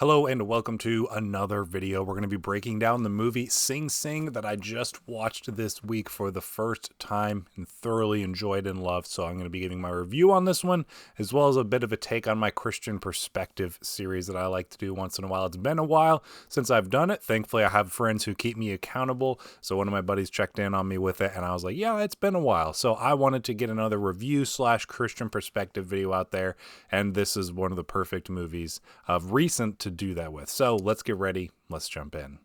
Hello and welcome to another video. We're going to be breaking down the movie Sing Sing that I just watched this week for the first time and thoroughly enjoyed and loved. So I'm going to be giving my review on this one, as well as a bit of a take on my Christian Perspective series that I like to do once in a while. It's been a while since I've done it. Thankfully, I have friends who keep me accountable. So one of my buddies checked in on me with it and I was like, yeah, it's been a while. So I wanted to get another review / Christian Perspective video out there. And this is one of the perfect movies of recent to do that with. So let's get ready. Let's jump in.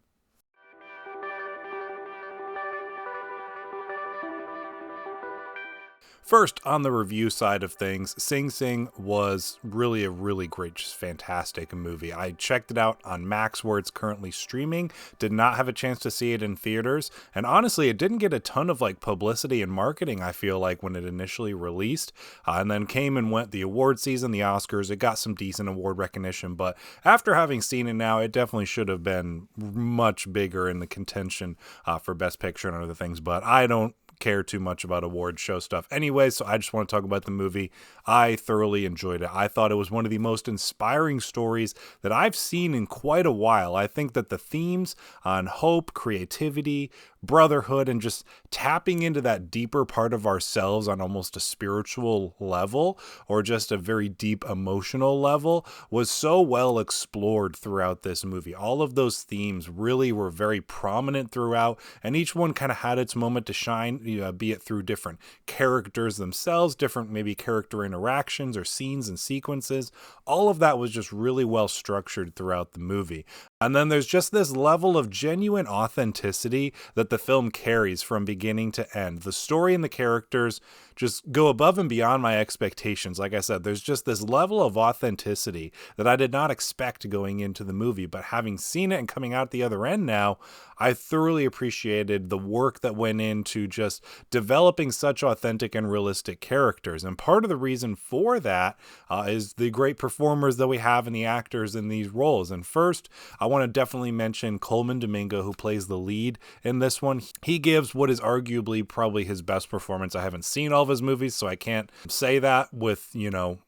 First, on the review side of things, Sing Sing was really a really great, just fantastic movie. I checked it out on Max, where it's currently streaming. Did not have a chance to see it in theaters, and honestly, it didn't get a ton of publicity and marketing, I feel like, when it initially released, and then came and went the award season, the Oscars. It got some decent award recognition, but after having seen it now, it definitely should have been much bigger in the contention for Best Picture and other things, but I don't care too much about award show stuff anyway, so I just want to talk about the movie. I thoroughly enjoyed it. I thought it was one of the most inspiring stories that I've seen in quite a while. I think that the themes on hope, creativity, brotherhood, and just tapping into that deeper part of ourselves on almost a spiritual level or just a very deep emotional level was so well explored throughout this movie. All of those themes really were very prominent throughout, and each one kind of had its moment to shine, be it through different characters themselves, different maybe character interactions or scenes and sequences. All of that was just really well structured throughout the movie. And then there's just this level of genuine authenticity that the film carries from beginning to end. The story and the characters just go above and beyond my expectations. Like I said, there's just this level of authenticity that I did not expect going into the movie, but having seen it and coming out the other end now, I thoroughly appreciated the work that went into just developing such authentic and realistic characters. And part of the reason for that is the great performers that we have and the actors in these roles. And first, I want to definitely mention Colman Domingo, who plays the lead in this one. He gives what is arguably probably his best performance. I haven't seen all of his movies, so I can't say that with,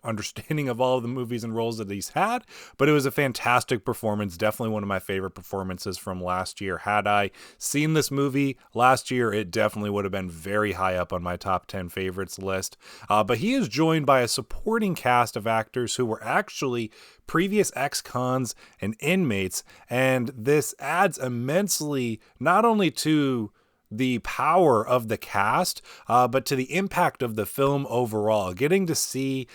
understanding of all of the movies and roles that he's had, but it was a fantastic performance. Definitely one of my favorite performances from last year. Had I seen this movie last year, it definitely would have been very high up on my top 10 favorites list. But he is joined by a supporting cast of actors who were actually previous ex-cons and inmates, and this adds immensely not only to the power of the cast, but to the impact of the film overall. Getting to see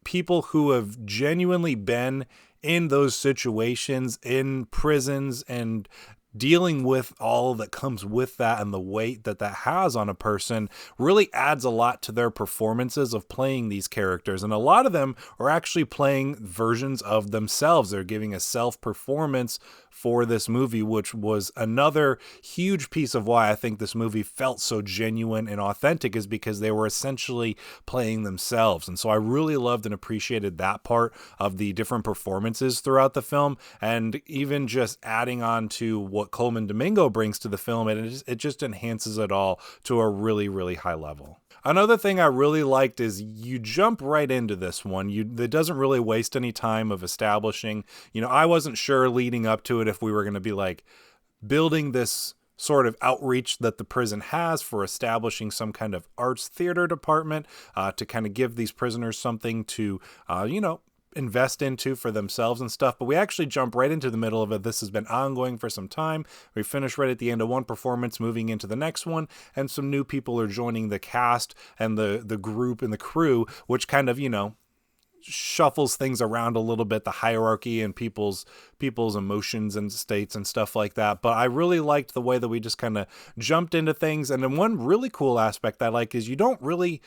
people who have genuinely been in those situations, in prisons, and dealing with all that comes with that and the weight that that has on a person really adds a lot to their performances of playing these characters. And a lot of them are actually playing versions of themselves. They're giving a self-performance for this movie, which was another huge piece of why I think this movie felt so genuine and authentic, is because they were essentially playing themselves. And so I really loved and appreciated that part of the different performances throughout the film, and even just adding on to what Colman Domingo brings to the film, and it just enhances it all to a really, really high level. Another thing I really liked is you jump right into this one. It doesn't really waste any time of establishing. I wasn't sure leading up to it if we were going to be building this sort of outreach that the prison has for establishing some kind of arts theater department to kind of give these prisoners something to, invest into for themselves and stuff, but we actually jump right into the middle of it. This has been ongoing for some time. We finished right at the end of one performance, moving into the next one, and some new people are joining the cast and the group and the crew, which kind of, shuffles things around a little bit, the hierarchy and people's emotions and states and stuff like that. But I really liked the way that we just kind of jumped into things. And then one really cool aspect I like is you don't really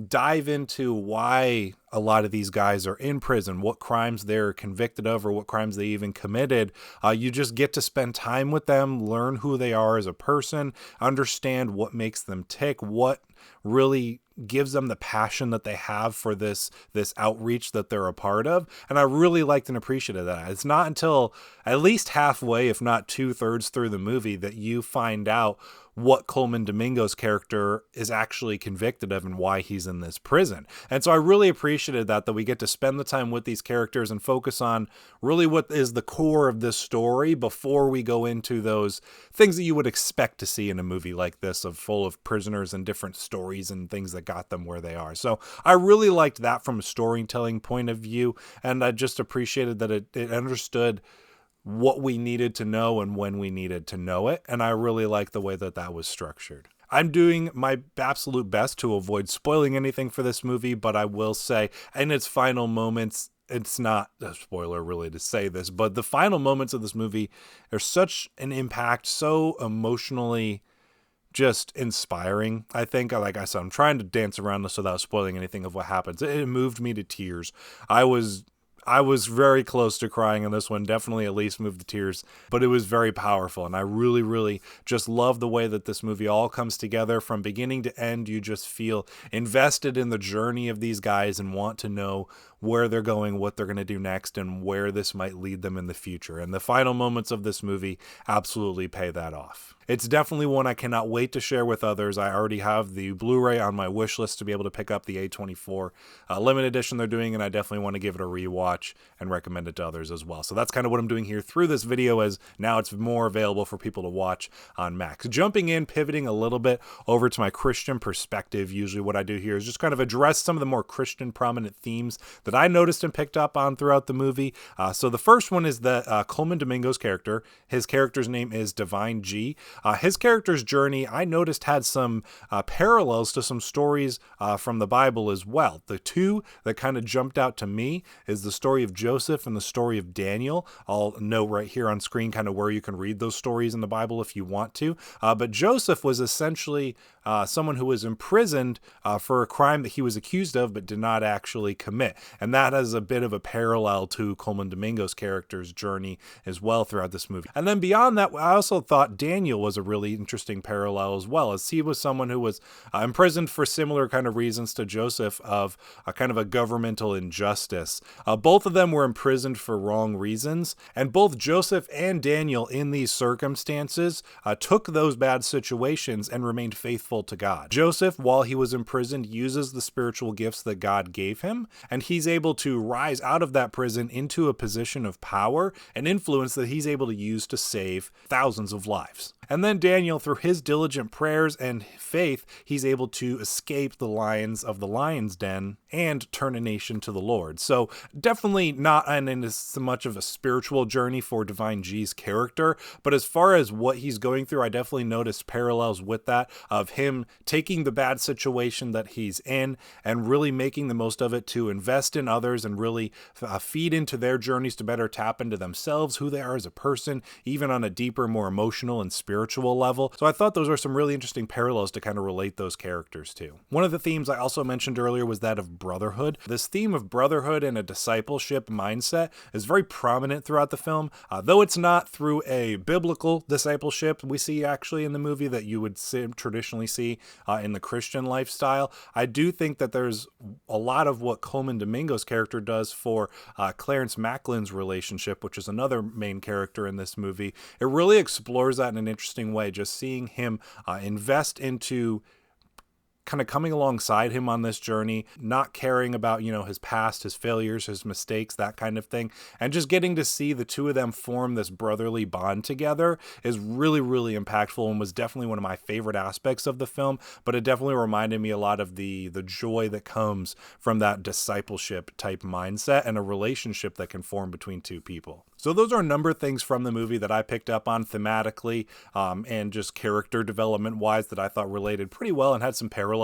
dive into why a lot of these guys are in prison, what crimes they're convicted of, or what crimes they even committed. You just get to spend time with them, learn who they are as a person, understand what makes them tick, what really gives them the passion that they have for this outreach that they're a part of. And I really liked and appreciated that. It's not until at least halfway, if not 2/3 through the movie, that you find out what Colman Domingo's character is actually convicted of and why he's in this prison. And so I really appreciate appreciated that we get to spend the time with these characters and focus on really what is the core of this story before we go into those things that you would expect to see in a movie like this, of full of prisoners and different stories and things that got them where they are. So I really liked that from a storytelling point of view, and I just appreciated that it understood what we needed to know and when we needed to know it, and I really like the way that was structured. I'm doing my absolute best to avoid spoiling anything for this movie, but I will say, in its final moments, it's not a spoiler really to say this, but the final moments of this movie are such an impact, so emotionally just inspiring. I think, like I said, I'm trying to dance around this without spoiling anything of what happens. It moved me to tears. I was very close to crying in this one, definitely at least moved the tears, but it was very powerful. And I really, really just love the way that this movie all comes together from beginning to end. You just feel invested in the journey of these guys and want to know where they're going, what they're going to do next, and where this might lead them in the future. And the final moments of this movie absolutely pay that off. It's definitely one I cannot wait to share with others. I already have the Blu-ray on my wish list to be able to pick up the A24 limited edition they're doing, and I definitely want to give it a rewatch and recommend it to others as well. So that's kind of what I'm doing here through this video, as now it's more available for people to watch on Max. Jumping in, pivoting a little bit over to my Christian perspective, usually what I do here is just kind of address some of the more Christian prominent themes that I noticed and picked up on throughout the movie. So the first one is that Coleman Domingo's character, his character's name is Divine G. His character's journey, I noticed, had some parallels to some stories from the Bible as well. The two that kind of jumped out to me is the story of Joseph and the story of Daniel. I'll note right here on screen kind of where you can read those stories in the Bible if you want to. But Joseph was essentially someone who was imprisoned for a crime that he was accused of but did not actually commit. And that has a bit of a parallel to Coleman Domingo's character's journey as well throughout this movie. And then beyond that, I also thought Daniel was a really interesting parallel as well, as he was someone who was imprisoned for similar kind of reasons to Joseph, of a kind of a governmental injustice. Both of them were imprisoned for wrong reasons, and both Joseph and Daniel in these circumstances took those bad situations and remained faithful to God. Joseph, while he was imprisoned, uses the spiritual gifts that God gave him, and he's able to rise out of that prison into a position of power and influence that he's able to use to save thousands of lives. And then Daniel, through his diligent prayers and faith, he's able to escape the lions of the lion's den and turn a nation to the Lord. So definitely not so much of a spiritual journey for Divine G's character, but as far as what he's going through, I definitely noticed parallels with that, of him taking the bad situation that he's in and really making the most of it to invest in others and really feed into their journeys to better tap into themselves, who they are as a person, even on a deeper, more emotional and spiritual level. So I thought those were some really interesting parallels to kind of relate those characters to. One of the themes I also mentioned earlier was that of brotherhood. This theme of brotherhood and a discipleship mindset is very prominent throughout the film, though it's not through a biblical discipleship we see actually in the movie that you would traditionally see in the Christian lifestyle. I do think that there's a lot of what Coleman Domingo's character does for Clarence Macklin's relationship, which is another main character in this movie. It really explores that in an interesting way, just seeing him invest into kind of coming alongside him on this journey, not caring about, his past, his failures, his mistakes, that kind of thing. And just getting to see the two of them form this brotherly bond together is really, really impactful, and was definitely one of my favorite aspects of the film. But it definitely reminded me a lot of the joy that comes from that discipleship type mindset and a relationship that can form between two people. So those are a number of things from the movie that I picked up on thematically and just character development wise that I thought related pretty well and had some parallels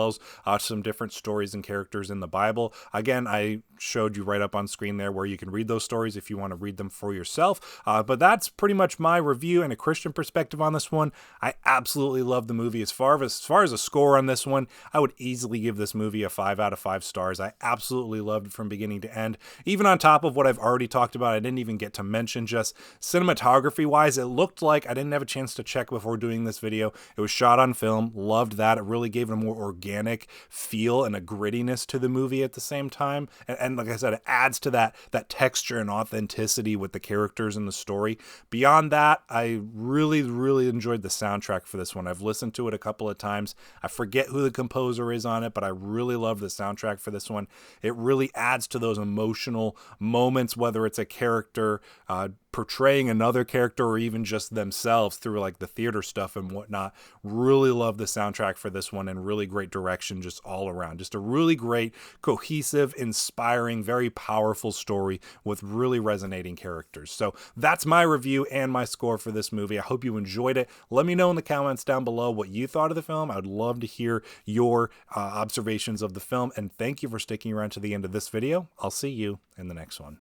to some different stories and characters in the Bible. Again, I showed you right up on screen there where you can read those stories if you want to read them for yourself. But that's pretty much my review and a Christian perspective on this one. I absolutely love the movie. As far as a score on this one, I would easily give this movie a 5 out of 5 stars. I absolutely loved it from beginning to end. Even on top of what I've already talked about, I didn't even get to mention just cinematography wise, it looked like, I didn't have a chance to check before doing this video, it was shot on film. Loved that. It really gave it a more organic feel and a grittiness to the movie at the same time. And like I said, it adds to that texture and authenticity with the characters and the story. Beyond that, I really, really enjoyed the soundtrack for this one. I've listened to it a couple of times. I forget who the composer is on it, but I really love the soundtrack for this one. It really adds to those emotional moments, whether it's a character portraying another character or even just themselves through like the theater stuff and whatnot. Really love the soundtrack for this one, and really great direction just all around. Just a really great, cohesive, inspiring, very powerful story with really resonating characters. So that's my review and my score for this movie. I hope you enjoyed it. Let me know in the comments down below what you thought of the film. I would love to hear your observations of the film, and thank you for sticking around to the end of this video. I'll see you in the next one.